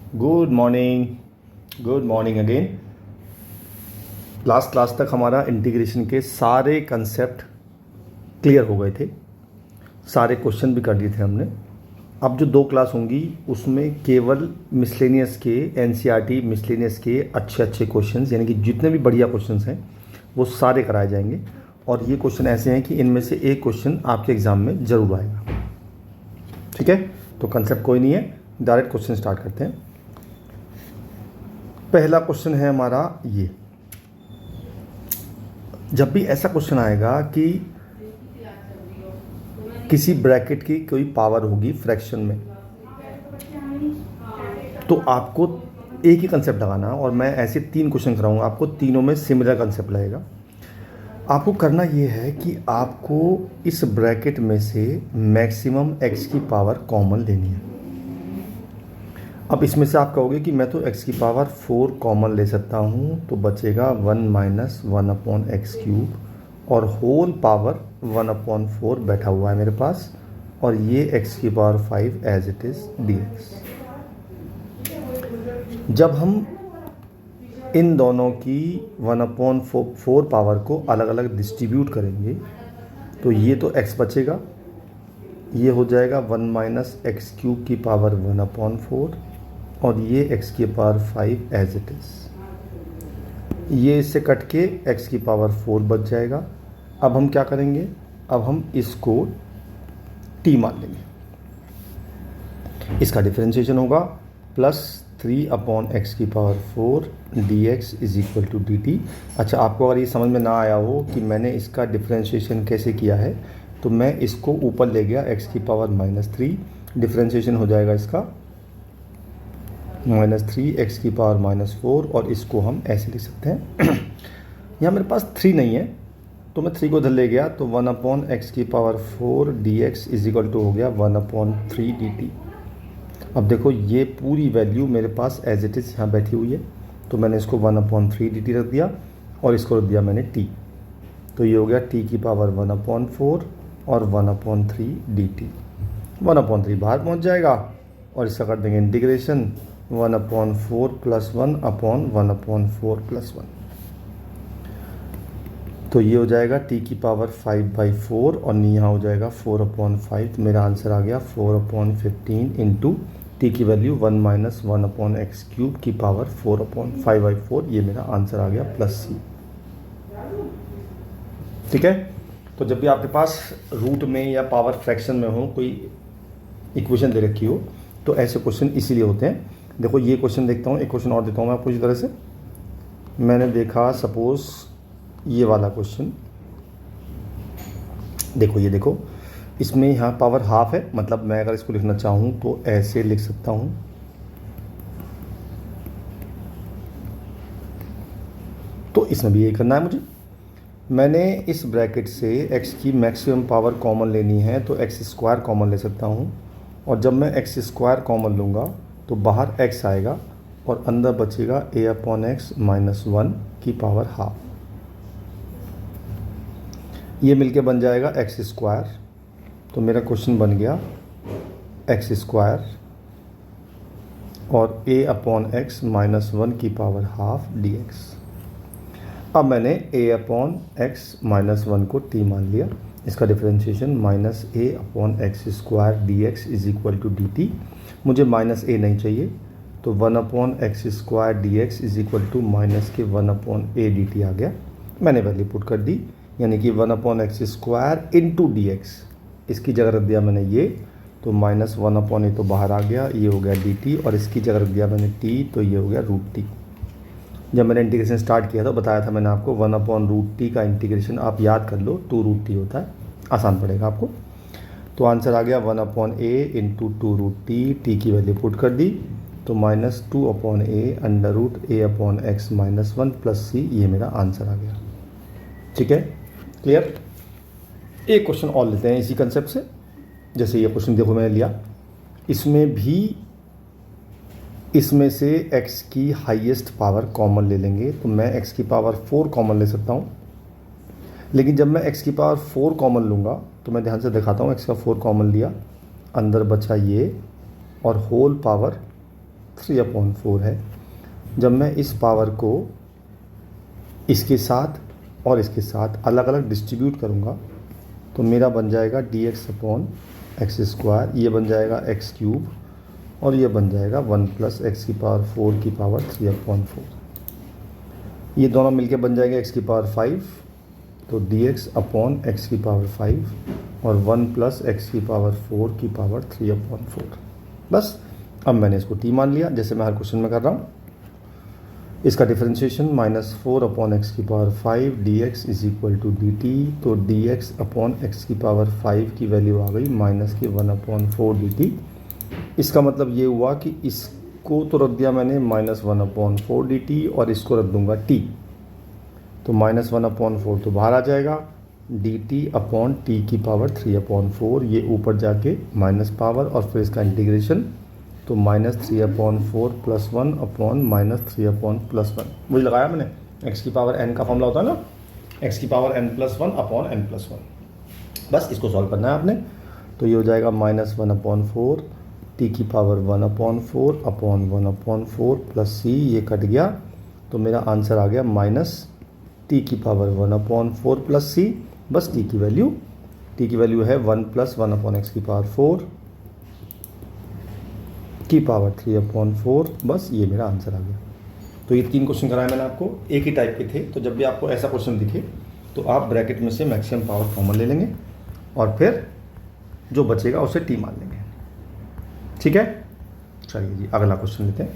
Good morning. Good morning again. Last class तक हमारा integration के सारे कंसेप्ट क्लियर हो गए थे, सारे क्वेश्चन भी कर दिए थे हमने। अब जो 2 क्लास होंगी उसमें केवल मिसलेनियस के एनसीईआरटी मिसलेनियस के अच्छे अच्छे क्वेश्चंस, यानी कि जितने भी बढ़िया क्वेश्चंस हैं वो सारे कराए जाएंगे। और ये क्वेश्चन ऐसे हैं कि इनमें से एक क्वेश्चन आपके एग्ज़ाम में ज़रूर आएगा। ठीक है, तो कंसेप्ट कोई नहीं है, डायरेक्ट क्वेश्चन स्टार्ट करते हैं। पहला क्वेश्चन है हमारा ये। जब भी ऐसा क्वेश्चन आएगा कि किसी ब्रैकेट की कोई पावर होगी फ्रैक्शन में, तो आपको एक ही कंसेप्ट लगाना, और मैं ऐसे 3 क्वेश्चन कराऊंगा आपको, तीनों में सिमिलर कंसेप्ट लगेगा। आपको करना ये है कि आपको इस ब्रैकेट में से मैक्सिमम x की पावर कॉमन लेनी है। अब इसमें से आप कहोगे कि मैं तो x की पावर 4 कॉमन ले सकता हूँ, तो बचेगा 1 माइनस 1/x³ और होल पावर 1/4 बैठा हुआ है मेरे पास, और ये x की power 5 as it is dx। जब हम इन दोनों की 1/4 पावर को अलग अलग डिस्ट्रीब्यूट करेंगे तो ये तो x बचेगा, ये हो जाएगा 1 माइनस x³ की पावर 1/4 और ये x की पावर 5 एज इट इज़। ये इससे कट के x की पावर 4 बच जाएगा। अब हम क्या करेंगे, अब हम इसको t मान लेंगे। इसका डिफरेंशिएशन होगा +3/x की power 4 dx is equal to dt। अच्छा, आपको अगर ये समझ में ना आया हो कि मैंने इसका डिफरेंशिएशन कैसे किया है, तो मैं इसको ऊपर ले गया x की पावर -3, डिफरेंशिएशन हो जाएगा इसका -3x की पावर -4, और इसको हम ऐसे लिख सकते हैं। यहाँ मेरे पास 3 नहीं है तो मैं 3 को इधर ले गया, तो 1/x की power 4 dx is equal to हो गया 1/3 dt। अब देखो ये पूरी वैल्यू मेरे पास एज इट इज़ यहाँ बैठी हुई है, तो मैंने इसको 1/3 dt रख दिया और इसको रख दिया मैंने t, तो ये हो गया t की पावर 1/4 और 1/3 dt। 1/3 बाहर पहुँच जाएगा और इसका कर देंगे इंटीग्रेशन 1/4 + 1/1/4 + 1, तो ये हो जाएगा t की पावर 5/4 और यहाँ हो जाएगा 4/5। तो मेरा आंसर आ गया 4/15 इंटू t की वैल्यू 1 माइनस 1/x³ की पावर 4/5/4। ये मेरा आंसर आ गया +c। ठीक है, तो जब भी आपके पास रूट में या पावर फ्रैक्शन में हो कोई इक्वेशन दे रखी हो तो ऐसे क्वेश्चन इसीलिए होते हैं। देखो ये क्वेश्चन देखता हूँ, एक क्वेश्चन और देता हूँ मैं आपको इसी तरह से। मैंने देखा सपोज ये वाला क्वेश्चन, देखो ये देखो, इसमें यहाँ पावर हाफ है, मतलब मैं अगर इसको लिखना चाहूँ तो ऐसे लिख सकता हूँ। तो इसमें भी यही करना है मुझे। मैंने इस ब्रैकेट से x की मैक्सिमम पावर कॉमन लेनी है, तो x² कॉमन ले सकता हूँ, और जब मैं x² कॉमन लूँगा तो बाहर x आएगा और अंदर बचेगा a/x - 1 की पावर हाफ। ये मिलके बन जाएगा x²। तो मेरा क्वेश्चन बन गया x² और a/x - 1 की पावर हाफ dx। अब मैंने a/x - 1 को t मान लिया, इसका differentiation -a/x² dx is equal to dt। मुझे -a नहीं चाहिए, तो 1/x² dx is equal to -1/a dt आ गया। मैंने वैल्यू पुट कर दी, यानी कि 1/x² इंटू dx, इसकी जगह रख दिया मैंने ये, तो -1/a तो बाहर आ गया, ये हो गया dt, और इसकी जगह रख दिया मैंने t, तो ये हो गया √t। जब मैंने इंटीग्रेशन स्टार्ट किया था बताया था मैंने आपको 1/√t का इंटीग्रेशन आप याद कर लो 2√t होता है, आसान पड़ेगा आपको। तो आंसर आ गया 1/a इंटू 2√t, t की वैल्यू पुट कर दी, तो -2/a √a/x - 1 + c, ये मेरा आंसर आ गया। ठीक है, क्लियर। एक क्वेश्चन और लेते हैं इसी कंसेप्ट से। जैसे ये क्वेश्चन देखो मैंने लिया, इसमें भी इसमें से x की हाईएस्ट पावर कॉमन ले लेंगे, तो मैं x की पावर 4 कॉमन ले सकता हूँ। लेकिन जब मैं x की पावर 4 कॉमन लूँगा तो मैं ध्यान से दिखाता हूँ, x का 4 कॉमन लिया, अंदर बचा ये, और होल पावर 3/4 है। जब मैं इस पावर को इसके साथ और इसके साथ अलग अलग डिस्ट्रीब्यूट करूँगा तो मेरा बन जाएगा dx/x², ये बन जाएगा x³ और ये बन जाएगा 1 + x⁴ 3/4। ये दोनों मिलके बन जाएंगे x⁵, तो dx/x⁵ और 1 + x⁴ 3/4। बस अब मैंने इसको t मान लिया, जैसे मैं हर क्वेश्चन में कर रहा हूँ। इसका डिफरेंशिएशन -4/x⁵ dx = dt, तो dx/x⁵ की वैल्यू आ गई -1/4 dt। इसका मतलब ये हुआ कि इसको तो रख दिया मैंने -1/4 dt और इसको रख दूंगा t, तो -1/4 तो बाहर आ जाएगा, dt/t⁴ ये ऊपर जाके माइनस पावर और फिर इसका इंटीग्रेशन, तो -3/4 + 1/-3/1। मुझे लगाया मैंने, x⁴n का फॉर्मूला होता है ना, x⁴n+1/n+1। बस इसको सॉल्व करना है आपने, तो ये हो जाएगा -1/4 t⁴ 1/4 c, ये कट गया, तो मेरा आंसर आ गया -t⁴ 1/4 c। बस t की वैल्यू है 1 + 1/x⁴ की पावर 3/4। बस ये मेरा आंसर आ गया। तो ये 3 क्वेश्चन कराए मैंने आपको, एक ही टाइप के थे। तो जब भी आपको ऐसा क्वेश्चन दिखे तो आप ब्रैकेट में से मैक्सिमम पावर कॉमन ले लेंगे और फिर जो बचेगा उसे t मान लेंगे। ठीक है, चलिए जी अगला क्वेश्चन लेते हैं।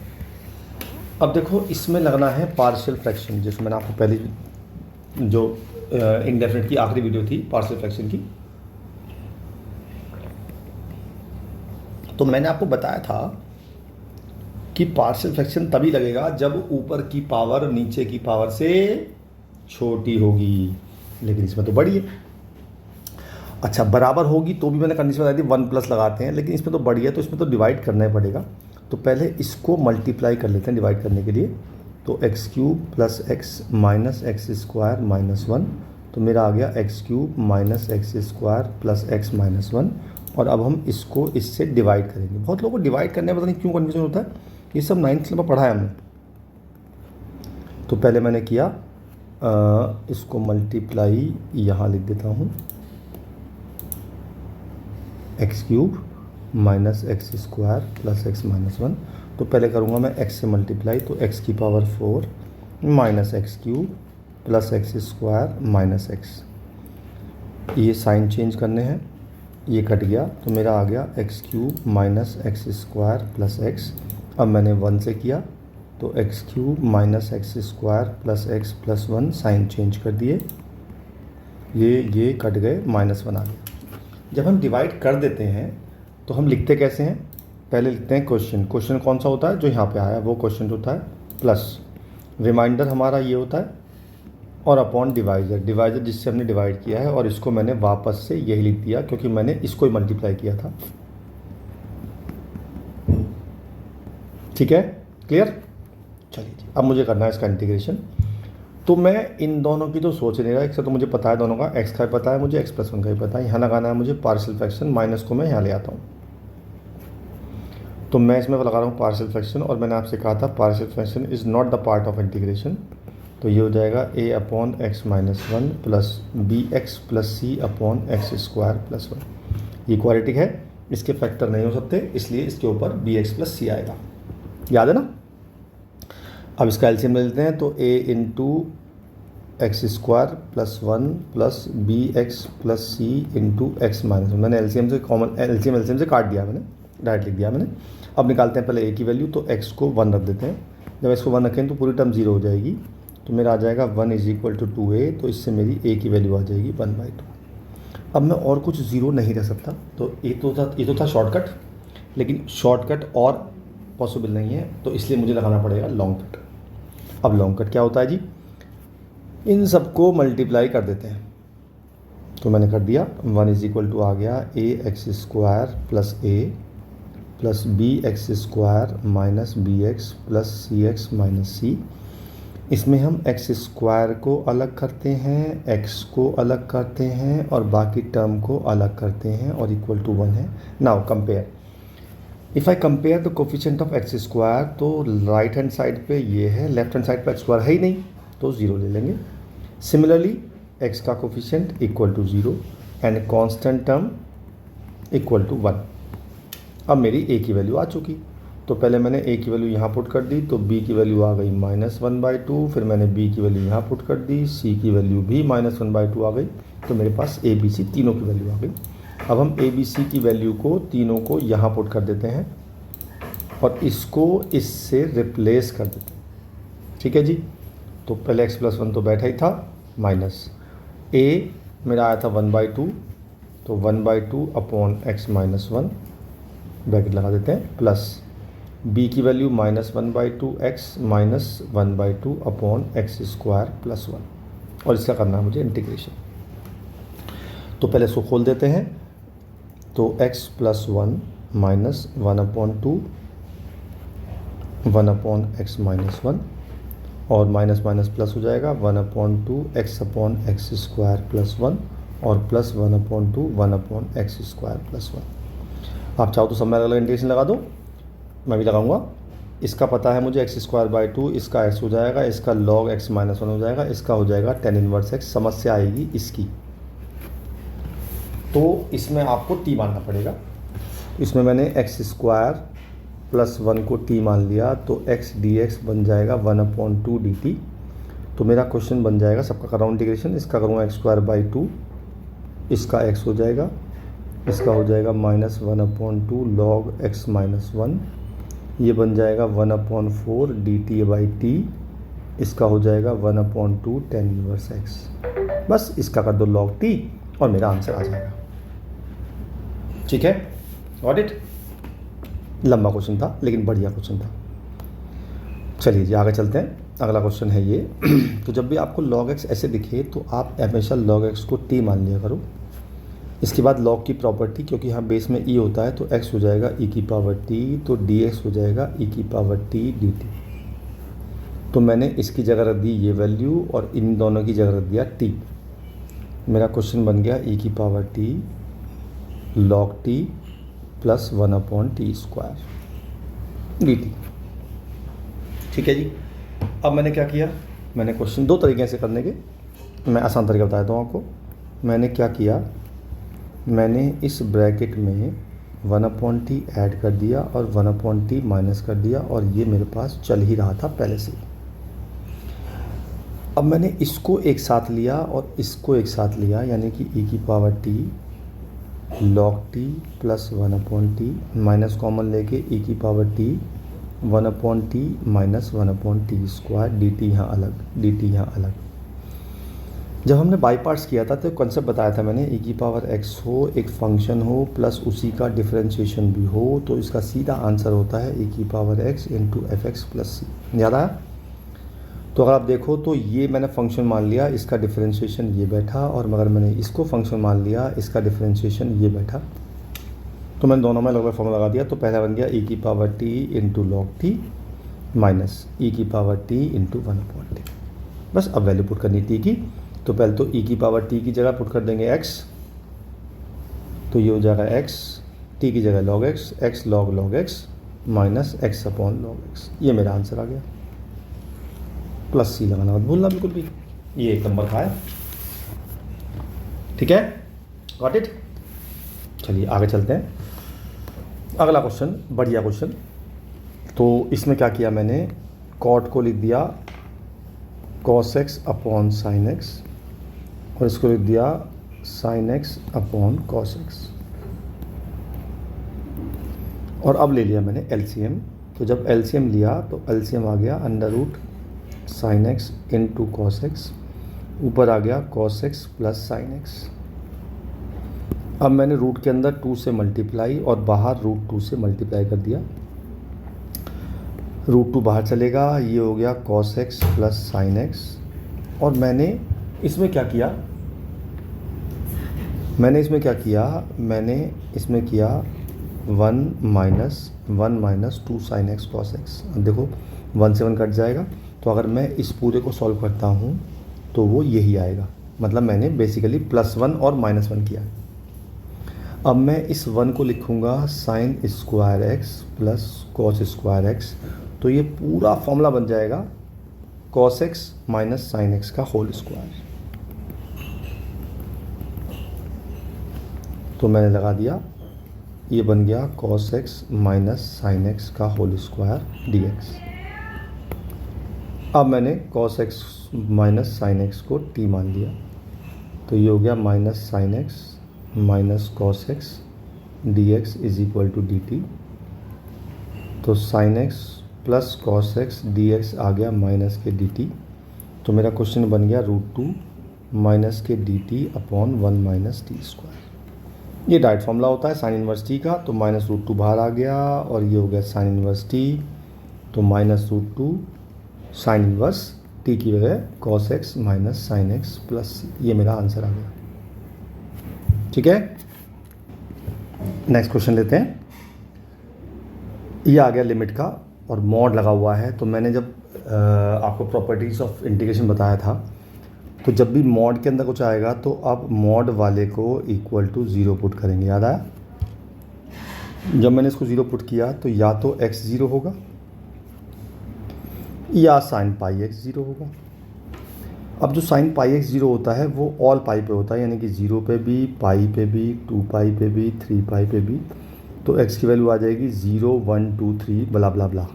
अब देखो इसमें लगना है पार्शियल फ्रैक्शन, जिसमें मैंने आपको पहले जो इंडेफिनिट की आखिरी वीडियो थी पार्शियल फ्रैक्शन की, तो मैंने आपको बताया था कि पार्शियल फ्रैक्शन तभी लगेगा जब ऊपर की पावर नीचे की पावर से छोटी होगी, लेकिन इसमें तो बड़ी है। अच्छा, बराबर होगी तो भी मैंने कंडीशन बताई थी 1+ लगाते हैं, लेकिन इसमें तो बड़ी है तो इसमें तो डिवाइड करना ही पड़ेगा। तो पहले इसको मल्टीप्लाई कर लेते हैं डिवाइड करने के लिए, तो x³ + x - x² - 1, तो मेरा आ गया x³ - x² + x - 1। और अब हम इसको इससे डिवाइड करेंगे। बहुत लोगों को डिवाइड करने में पता नहीं क्यों कन्फ्यूजन होता है, ये सब 9th में पढ़ा है हमने। तो पहले मैंने किया इसको मल्टीप्लाई, यहाँ लिख देता हूँ x³ - x² + x - 1। तो पहले करूँगा मैं x से मल्टीप्लाई, तो x⁴ - x³ + x² - x। ये साइन चेंज करने हैं, ये कट गया, तो मेरा आ गया x³ - x² + x। अब मैंने 1 से किया, तो x³ - x² + x + 1 sign change कर दिए, ये कट गए, -1 आ गया। जब हम डिवाइड कर देते हैं तो हम लिखते कैसे हैं, पहले लिखते हैं क्वेश्चन कौन सा होता है, जो यहाँ पे आया वो क्वेश्चन होता है, प्लस रिमाइंडर हमारा ये होता है, और अपॉन डिवाइजर जिससे हमने डिवाइड किया है, और इसको मैंने वापस से यही लिख दिया क्योंकि मैंने इसको ही मल्टीप्लाई किया था। ठीक है, क्लियर। चलिए जी, अब मुझे करना है इसका इंटीग्रेशन। तो मैं इन दोनों की तो सोच नहीं रहा, एक से तो मुझे पता है दोनों का, x का भी पता है मुझे, x + 1 का भी पता है। यहाँ लगाना है मुझे पार्शियल फ्रैक्शन, माइनस को मैं यहाँ ले आता हूँ, तो मैं इसमें लगा रहा हूँ पार्शियल फ्रैक्शन। और मैंने आपसे कहा था partial fraction is not the part of integration, तो ये हो जाएगा a/x - 1 + bx + c/x² + 1। ये क्वाड्रेटिक है, इसके फैक्टर नहीं हो सकते, इसलिए इसके ऊपर bx + c आएगा, याद है ना। अब इसका एलसीएम ले लेते हैं, तो a × x² + 1 + bx + c × x - 1। मैंने एलसीएम से काट दिया, मैंने डायरेक्ट लिख दिया मैंने। अब निकालते हैं पहले a की वैल्यू, तो x को 1 रख देते हैं। जब x को 1 रखें तो पूरी टर्म 0 हो जाएगी, तो मेरा आ जाएगा 1 = 2a, तो इससे मेरी a की वैल्यू आ जाएगी 1/2। अब मैं और कुछ 0 नहीं रख सकता, तो ये तो था शॉर्टकट, लेकिन शॉर्टकट और पॉसिबल नहीं है, तो इसलिए मुझे लगाना पड़ेगा लॉन्ग कट। अब लॉन्ग कट क्या होता है जी, इन सबको मल्टीप्लाई कर देते हैं, तो मैंने कर दिया। 1 = आ गया ax² + a + bx² - bx + cx - c। इसमें हम x² को अलग करते हैं, x को अलग करते हैं और बाकी टर्म को अलग करते हैं, और =1 है। Now compare, if I compare the coefficient of x square, तो राइट हैंड साइड पे ये है, लेफ्ट हैंड साइड पे एक्स स्क्वायर है ही नहीं, तो ज़ीरो ले लेंगे। सिमिलरली एक्स का coefficient equal to zero and constant term equal to 1। अब मेरी ए की वैल्यू आ चुकी, तो पहले मैंने ए की वैल्यू यहाँ पुट कर दी, तो बी की वैल्यू आ गई -1/2, फिर मैंने बी की वैल्यू यहाँ पुट कर दी, सी की वैल्यू भी -1/2 आ गई, तो मेरे पास ए बी सी तीनों की वैल्यू आ गई। अब हम ए बी सी की वैल्यू को तीनों को यहाँ पुट कर देते हैं और इसको इससे रिप्लेस कर देते हैं, ठीक है जी। तो पहले x + 1 तो बैठा ही था, माइनस ए मेरा आया था 1/2, तो 1/2 अपॉन x - 1 ब्रैकेट लगा देते हैं, प्लस b की वैल्यू -1/2 x - 1/2 अपॉन x² + 1, और इसका करना है मुझे इंटीग्रेशन। तो पहले इसको खोल देते हैं, तो x + 1 - 1/2 1 अपॉन x - 1, और माइनस माइनस प्लस हो जाएगा 1/2 x अपॉन x² + 1 और प्लस 1/2 1 अपॉन x² + 1। आप चाहो तो सब में अलग अलग इंटीग्रेशन लगा दो, मैं भी लगाऊंगा। इसका पता है मुझे x²/2, इसका x हो जाएगा, इसका log x - 1 हो जाएगा, इसका हो जाएगा tan 1x। समस्या आएगी इसकी, तो इसमें आपको t मानना पड़ेगा। इसमें मैंने x² + 1 को t मान लिया, तो x dx बन जाएगा 1/2 dt। तो मेरा क्वेश्चन बन जाएगा, सबका कर रहा हूँ इंटीग्रेशन, इसका करूँगा x²/2, इसका x हो जाएगा, इसका हो जाएगा -1/2 log x - 1, ये बन जाएगा 1/4 dt/t, इसका हो जाएगा 1/2 tan 1x। बस इसका कर दो log t और मेरा आंसर आ जाएगा, ठीक है। Got it. लंबा क्वेश्चन था लेकिन बढ़िया क्वेश्चन था। चलिए जी आगे चलते हैं, अगला क्वेश्चन है ये। तो जब भी आपको log x ऐसे दिखे तो आप हमेशा log x को t मान लिया करो। इसके बाद log की प्रॉपर्टी, क्योंकि यहाँ बेस में e होता है तो x हो जाएगा e⁻t, तो dx हो जाएगा e⁻t dt। तो मैंने इसकी जगह रख दी ये वैल्यू और इन दोनों की जगह रख दिया t। मेरा क्वेश्चन बन गया e⁻t log t + 1/t² dt, ठीक है जी। अब मैंने क्या किया, मैंने क्वेश्चन दो तरीके से करने के, मैं आसान तरीका बताया था आपको। मैंने क्या किया, मैंने इस ब्रैकेट में 1/t ऐड कर दिया और 1/t माइनस कर दिया, और ये मेरे पास चल ही रहा था पहले से। अब मैंने इसको एक साथ लिया और इसको एक साथ लिया, यानी कि e⁻t log t + 1/t, minus common लेके e⁻t 1/t - 1/t² dt यहाँ अलग, dt यहाँ अलग। जब हमने बाई पार्ट्स किया था तो कॉन्सेप्ट बताया था मैंने, e⁻x हो, एक फंक्शन हो प्लस उसी का डिफरेंशिएशन भी हो, तो इसका सीधा आंसर होता है e⁻x × fx + c। याद आया? तो अगर आप देखो तो ये मैंने फंक्शन मान लिया, इसका डिफरेंशिएशन ये बैठा, और मगर मैंने इसको फंक्शन मान लिया, इसका डिफरेंशिएशन ये बैठा। तो मैंने दोनों में अलग-अलग फॉर्मूला लगा दिया। तो पहला बन गया e⁻t × log t minus e⁻t × 1/t। बस अब वैल्यू पुट करनी t की, तो पहले तो e⁻t की जगह पुट कर देंगे x, तो ये हो जाएगा x, t की जगह log x log x minus x/log x। ये मेरा आंसर आ गया। प्लस सी लगाना मत भूलना बिल्कुल भी, ये एक नंबर का है, ठीक है। Got it. चलिए आगे चलते हैं, अगला क्वेश्चन बढ़िया क्वेश्चन। तो इसमें क्या किया मैंने, कॉट को लिख दिया cos x upon sin x, और इसको लिख दिया sin x upon cos x, और अब ले लिया मैंने LCM। तो जब LCM लिया तो LCM आ गया √sin x × cos x, ऊपर आ गया cos x + sin x। अब मैंने रूट के अंदर 2 से मल्टीप्लाई और बाहर √2 से मल्टीप्लाई कर दिया। √2 बाहर चलेगा, ये हो गया cos x + sin x। और मैंने इसमें क्या किया, मैंने इसमें किया 1 - 2 sin x cos x। देखो 1 से 1 कट जाएगा, तो अगर मैं इस पूरे को सॉल्व करता हूँ तो वो यही आएगा, मतलब मैंने बेसिकली +1 और -1 किया। अब मैं इस 1 को लिखूँगा sine square x plus cos square x, तो ये पूरा फॉर्मूला बन जाएगा cos x minus sine x का होल स्क्वायर। तो मैंने लगा दिया, ये बन गया cos x minus sine x का होल स्क्वायर डी एक्स। अब मैंने cos x minus sine x को टी मान लिया, तो ये हो गया minus sine x minus cos x d x is equal to d T. तो sine x plus cos x d x आ गया माइनस के डी टी। तो मेरा क्वेश्चन बन गया √2 माइनस के D T upon 1 minus T square. ये डायरेक्ट फॉर्मूला होता है साइन इनवर्स टी का, तो माइनस √2 बाहर आ गया और ये हो गया साइन इनवर्स टी, तो माइनस √2 साइन इनवर्स टी की वजह cos x minus sine x plus, ये मेरा आंसर आ गया। ठीक है, नेक्स्ट क्वेश्चन लेते हैं। ये आ गया लिमिट का और मॉड लगा हुआ है। तो मैंने जब आपको प्रॉपर्टीज़ ऑफ इंटीग्रेशन बताया था, तो जब भी मॉड के अंदर कुछ आएगा तो आप मॉड वाले को इक्वल टू 0 पुट करेंगे। याद आया? जब मैंने इसको 0 पुट किया तो या तो x 0 होगा या साइन पाई x 0 होगा। अब जो साइन पाई x 0 होता है वो ऑल पाई पे होता है, यानी कि 0 पे भी, पाई पे भी, 2 पाई पे भी, 3 पाई पे भी। तो x की वैल्यू आ जाएगी 0 1 2 3 ब्ला ब्ला ब्ला।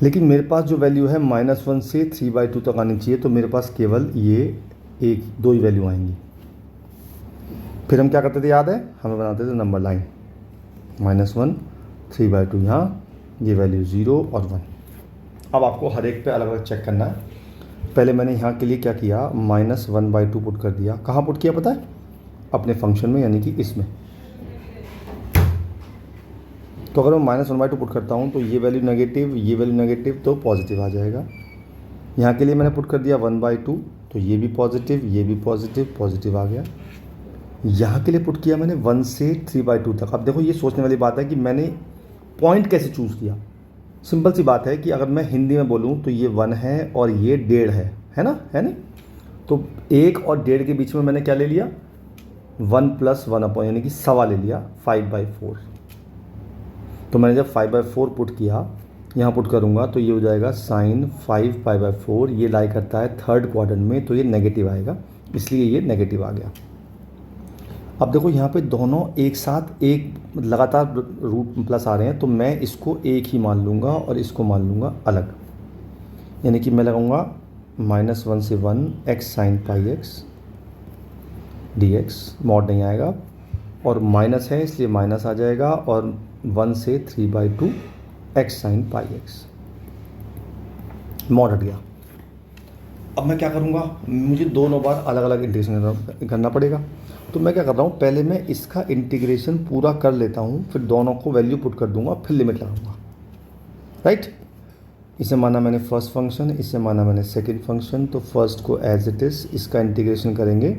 लेकिन मेरे पास जो वैल्यू है -1 से 3/2 तक आनी चाहिए, तो मेरे पास केवल ये 2 ही वैल्यू आएंगी। फिर हम क्या करते थे, याद है? हमें बनाते थे नंबर लाइन, -1 3/2 यहाँ, ये वैल्यू 0 और 1। अब आपको हर एक पे अलग अलग चेक करना है। पहले मैंने यहाँ के लिए क्या किया, -1/2 पुट कर दिया। कहाँ पुट किया पता है? अपने फंक्शन में, यानी कि इसमें। तो अगर मैं -1/2 पुट करता हूँ तो ये वैल्यू नेगेटिव, ये वैल्यू नेगेटिव, तो पॉजिटिव आ जाएगा। यहाँ के लिए मैंने पुट कर दिया 1/2, तो ये भी पॉजिटिव, ये भी पॉजिटिव, पॉजिटिव आ गया। यहाँ के लिए पुट किया मैंने 1 से 3/2 तक। अब देखो ये सोचने वाली बात है कि मैंने पॉइंट कैसे चूज़ किया। सिंपल सी बात है कि अगर मैं हिंदी में बोलूँ तो ये 1 है और ये 1.5 है ना, है नहीं? तो 1 और 1.5 के बीच में मैंने क्या ले लिया, 1 + 1/, यानी कि सवा ले लिया, 5/4। तो मैंने जब 5/4 पुट किया, यहाँ पुट करूँगा तो ये हो जाएगा साइन 5π/4। ये लाई करता है थर्ड क्वाड्रेंट में, तो ये नेगेटिव आएगा, इसलिए ये नेगेटिव आ गया। अब देखो यहाँ पे दोनों एक साथ एक लगातार रूट प्लस आ रहे हैं, तो मैं इसको एक ही मान लूँगा और इसको मान लूँगा अलग। यानी कि मैं लगाऊँगा -1 से 1 x sine pi x dx, mod नहीं आएगा, और माइनस है इसलिए माइनस आ जाएगा, और 1 से 3/2 x sine pi x, mod हट गया। अब मैं क्या करूँगा, मुझे दोनों बार अलग अलग इंटीग्रेशन करना पड़ेगा। तो मैं क्या कर रहा हूँ, पहले मैं इसका इंटीग्रेशन पूरा कर लेता हूँ, फिर दोनों को वैल्यू पुट कर दूंगा, फिर लिमिट लगाऊंगा। राइट? इसे माना मैंने फर्स्ट फंक्शन, इसे माना मैंने सेकंड फंक्शन। तो फर्स्ट को एज इट इज़ इसका इंटीग्रेशन करेंगे,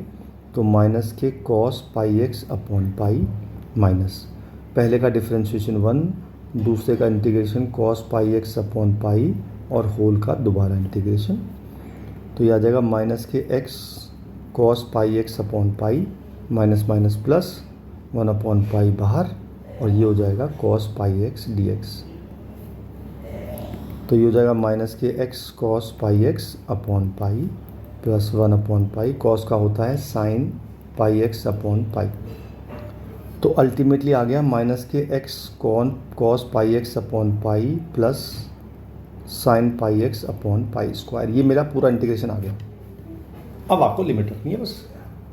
तो माइनस के cos πx upon pi minus, पहले का डिफ्रेंशिएशन 1, दूसरे का integration cos πx upon pi, और होल का दोबारा इंटीग्रेशन। तो ये आ जाएगा माइनस के x cos πx upon pi minus minus plus 1/पाई बाहर, और ये हो जाएगा cos πx dx। तो ये हो जाएगा माइनस के x cos πx upon pi plus 1/पाई, कॉस का होता है साइन πx अपॉन पाई। तो अल्टीमेटली आ गया माइनस के x cos πx upon pi plus sine πx upon pi square. ये मेरा पूरा इंटीग्रेशन आ गया। अब आपको लिमिट रखनी है, बस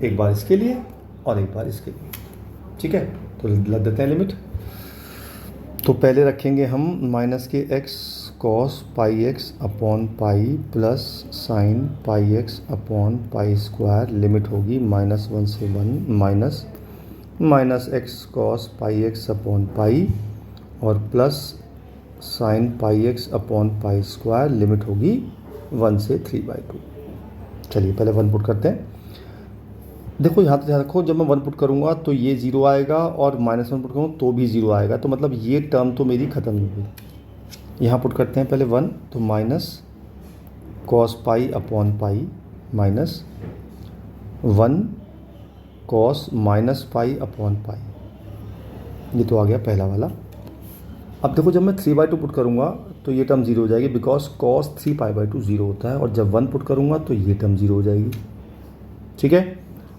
एक बार इसके लिए और एक बार इसके लिए। ठीक है, तो लग देते हैं लिमिट। तो पहले रखेंगे हम माइनस के x cos πx upon pi plus sine πx upon pi square, limit होगी -1 से 1 minus x cos πx upon pi और plus sine πx upon pi square, limit होगी 1 से 3/2। चलिए पहले 1 पुट करते हैं। देखो यहाँ तो ध्यान रखो, जब मैं 1 पुट करूँगा तो ये 0 आएगा, और -1 पुट करूँ तो भी 0 आएगा, तो मतलब ये टर्म तो मेरी ख़त्म हो गई। यहाँ पुट करते हैं पहले 1, तो minus cos pi upon pi minus 1 cos minus pi upon pi. ये तो आ गया पहला वाला। अब देखो जब मैं 3/2 पुट करूँगा तो ये टर्म 0 हो जाएगी, बिकॉज कॉस 3π/2 0 होता है, और जब 1 पुट करूँगा तो ये टर्म 0 हो जाएगी। ठीक है,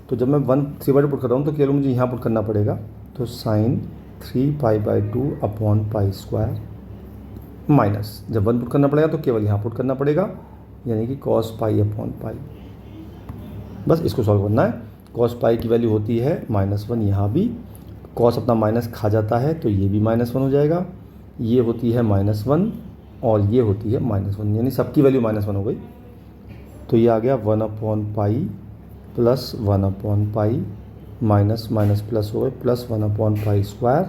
तो जब मैं 3/2 पुट कर रहा हूँ तो केवल मुझे यहाँ पुट करना पड़ेगा, तो sine 3π/2 upon pi square minus, जब 1 पुट करना पड़ेगा तो केवल यहाँ पुट करना पड़ेगा, यानी कि कॉस पाई अपॉन पाई। बस इसको सॉल्व करना है। कॉस पाई की वैल्यू होती है -1, यहाँ भी कॉस अपना माइनस खा जाता है तो ये भी -1 हो जाएगा, ये होती है -1 और ये होती है -1, यानी सबकी वैल्यू -1 हो गई। तो ये आ गया 1/पाई प्लस 1/पाई, माइनस माइनस प्लस हो गए, प्लस 1/पाई स्क्वायर,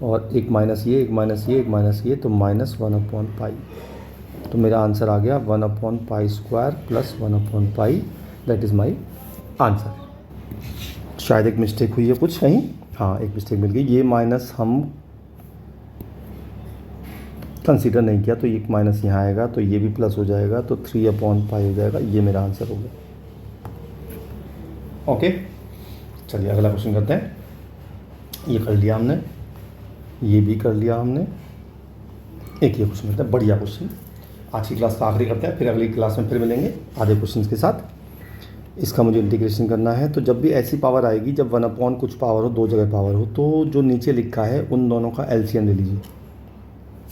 और एक माइनस ये, एक माइनस ये, एक माइनस ये, तो -1/पाई। तो मेरा आंसर आ गया 1/पाई स्क्वायर प्लस 1/पाई, दैट इज़ माई आंसर। शायद एक मिस्टेक हुई है कुछ कहीं, हाँ एक मिस्टेक मिल गई, ये माइनस हम कंसीडर नहीं किया, तो ये माइनस यहाँ आएगा तो ये भी प्लस हो जाएगा, तो 3/पाई हो जाएगा। ये मेरा आंसर हो गया। ओके, चलिए अगला क्वेश्चन करते हैं। ये कर लिया हमने, ये भी कर लिया हमने, एक ये क्वेश्चन करते हैं, बढ़िया क्वेश्चन। आज की क्लास का आखिरी करते हैं, फिर अगली क्लास में फिर मिलेंगे आधे क्वेश्चन के साथ। इसका मुझे इंटीग्रेशन करना है। तो जब भी ऐसी पावर आएगी जब 1/ कुछ पावर हो, दो जगह पावर हो, तो जो नीचे लिखा है उन दोनों का एलसीएम ले लीजिए।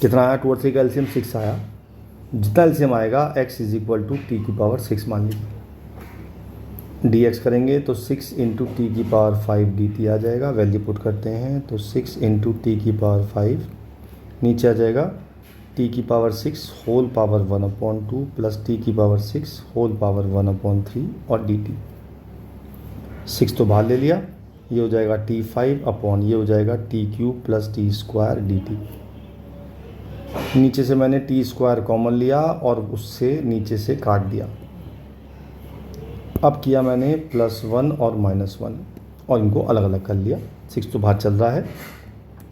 कितना आया? 2 और 3 का एलसीएम 6 आया। जितना एलसीएम आएगा x = t⁶ मान लीजिए। dx करेंगे तो 6 × t⁵ dt आ जाएगा। वैल्यू पुट करते हैं तो 6 × t⁵ नीचे आ जाएगा t⁶ होल पावर 1/2 प्लस t⁶ होल पावर 1/3 और dt। 6 तो बाहर ले लिया, ये हो जाएगा t5 अपॉन ये हो जाएगा t³ प्लस t² dt। नीचे से मैंने t² कॉमन लिया और उससे नीचे से काट दिया। अब किया मैंने +1 और -1 और इनको अलग अलग कर लिया। 6 तो बाहर चल रहा है,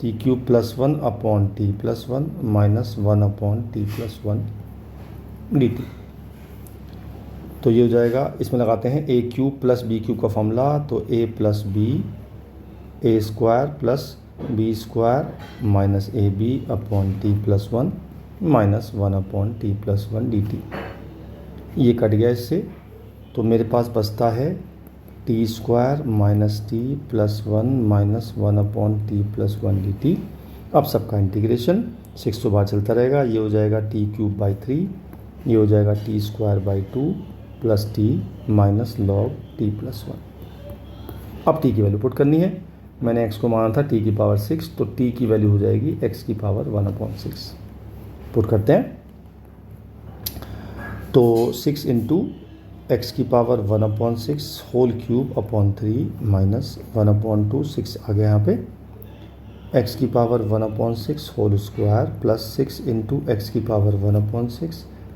t³ +1 upon t+1 -1 upon t+1 dt। तो ये हो जाएगा, इसमें लगाते हैं a³ + b³ का फॉर्मूला, तो a + b a² plus b² -ab upon t+1 -1 upon t+1 dt। ये कट गया इससे, तो मेरे पास बचता है t² - t+1 -1 upon t+1 dt। अब सबका इंटीग्रेशन, 6 तो बाहर चलता रहेगा, ये हो जाएगा t³/3, ये हो जाएगा t²/2 plus t minus log t+1। अब t की वैल्यू पुट करनी है। मैंने x को माना था t⁶, तो t की वैल्यू हो जाएगी x⁴ पुट करते हैं। तो 6 × x⁴ whole cube upon 3 minus 1/2, 6 आ गया यहाँ पे, x⁴ whole square plus 6 × x⁴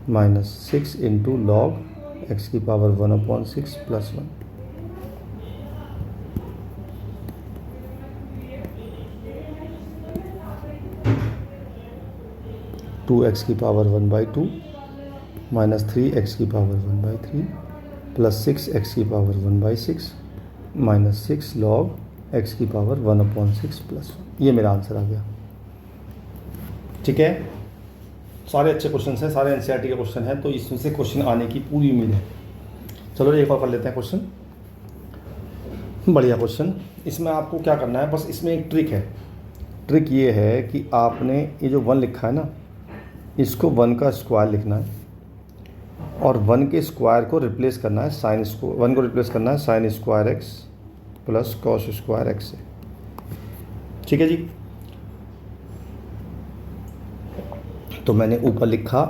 minus 6 × log x⁴ plus 1। Two x⁴ minus 3x⁴ plus 6x⁴ minus 6 log x⁴ plus 1। ये मेरा आंसर आ गया। ठीक है, सारे अच्छे क्वेश्चन हैं, सारे एनसीईआरटी के क्वेश्चन हैं, तो इसमें से क्वेश्चन आने की पूरी उम्मीद है। चलो एक और कर लेते हैं क्वेश्चन, बढ़िया क्वेश्चन। इसमें आपको क्या करना है, बस इसमें एक ट्रिक है। ट्रिक ये है कि आपने ये जो 1 लिखा है ना, इसको 1 का स्क्वायर लिखना है और 1 के स्क्वायर को रिप्लेस करना है साइन 1 को रिप्लेस करना है sin² x plus cos² x से। ठीक है जी, तो मैंने ऊपर लिखा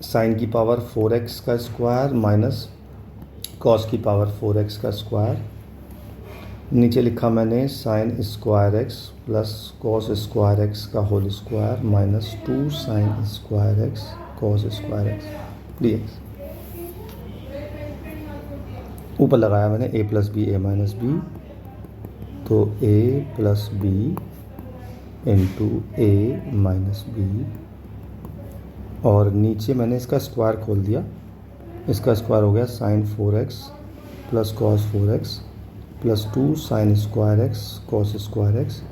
sin⁴x का स्क्वायर माइनस cos⁴x का स्क्वायर, नीचे लिखा मैंने sin² x plus cos² x का whole square minus 2 sin² x cos² x dx। ऊपर लगाया मैंने a + b a - b, तो a + b into a - b, और नीचे मैंने इसका स्क्वायर खोल दिया। इसका स्क्वायर हो गया sin 4x plus cos 4x plus 2 sign square x cos square x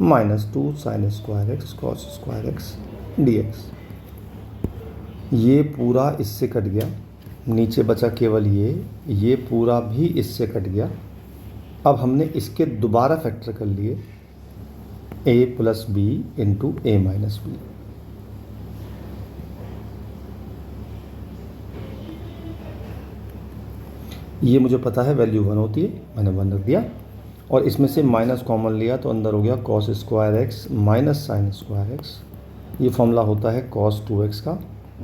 minus 2 sign square x cos square x dx। ये पूरा इससे कट गया, नीचे बचा केवल ये पूरा भी इससे कट गया। अब हमने इसके दोबारा फैक्टर कर लिए a plus b into a minus b. ये मुझे पता है वैल्यू 1 होती है, मैंने 1 रख दिया और इसमें से माइनस कॉमन लिया तो अंदर हो गया cos square x minus sign square x. ये फॉर्मूला होता है कॉस 2x का।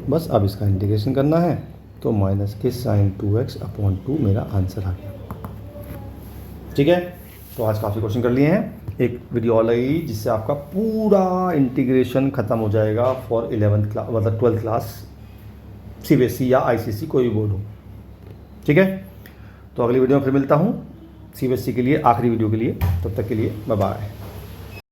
बस अब इसका इंटीग्रेशन करना है तो माइनस के साइन 2x अपॉन 2 मेरा आंसर आ गया। ठीक है, तो आज काफ़ी क्वेश्चन कर लिए हैं। एक वीडियो और लगेगी जिससे आपका पूरा इंटीग्रेशन ख़त्म हो जाएगा फॉर 11th क्लास मतलब 12th क्लास CBSE या ICSE कोई भी बोर्ड हो। ठीक है, तो अगली वीडियो में फिर मिलता हूँ CBSE के लिए आखिरी वीडियो के लिए। तब तक के लिए बाय बाय।